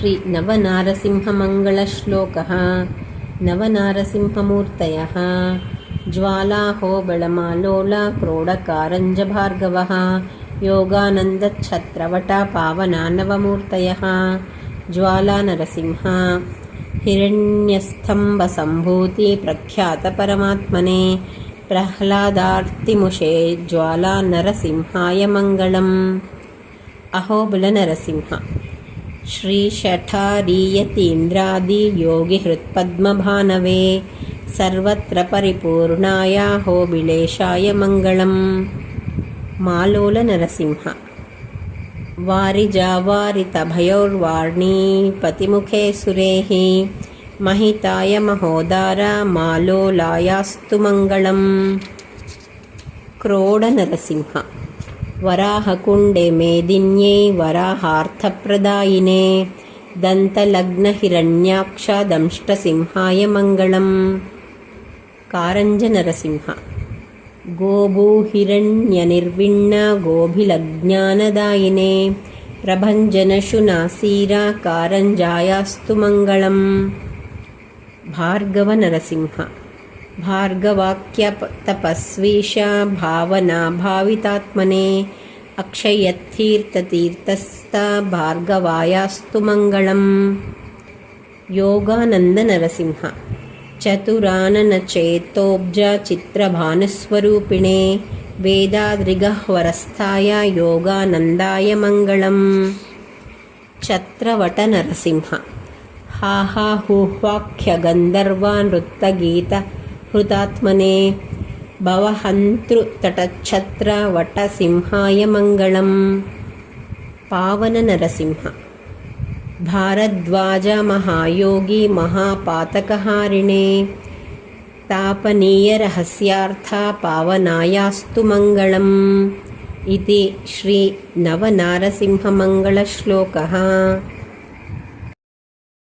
श्री नवनारसिंहमङ्गलश्लोकः। नवनारसिंहमूर्तयः ज्वालाहोबळमालोला क्रोडकारञ्जभार्गवः योगानन्दच्छत्रवटा पावना नवमूर्तयः। ज्वालानरसिंह हिरण्यस्तम्भसम्भूति प्रख्यातपरमात्मने प्रह्लादार्तिमुषे ज्वालानरसिंहाय मङ्गलम्। अहोबलनरसिंह श्रीशठारीयतीन्द्रादियोगिहृत्पद्मभानवे सर्वत्र परिपूर्णाय अहोबिलेशाय मङ्गलम्। मालोलनरसिंह वारिजावारितभयोर्वाणीपतिमुखे सुरेः महिताय महोदार मालोलायास्तु मङ्गलम्। क्रोडनरसिंह वराहकुण्डे मेदिन्यै वराहार्थप्रदायिने दन्तलग्नहिरण्याक्ष दंष्टसिंहाय मङ्गलम्। कारञ्जनरसिंह गोभूहिरण्यनिर्विण्ण गोभिलज्ञानदायिने प्रभञ्जनशुनासीरा कारञ्जायास्तु मङ्गलम्। भार्गवनरसिंह भार्गवाक्यतपस्वीश भावनाभावितात्मने अक्षयतीर्थतीर्थस्थ भार्गवायास्तु मङ्गलम्। योगानन्दनरसिंह चतुराननचेतोब्ज चित्रभानुस्वरूपिणे वेदाद्रिगह्वरस्थाय योगानन्दाय मङ्गलम्। छत्रवटनरसिंह हाहाहुह्वाख्यगन्धर्वानृत्तगीतहृतात्मने भवहन्तृतटच्छत्रवटसिंहाय मङ्गलम्। पावननरसिंह भारद्वाज महायोगी महापातकहारिणे तापनीयरहस्यार्थ पावनायास्तु मङ्गलम्। इति श्री नवनारसिंहमङ्गलश्लोकः।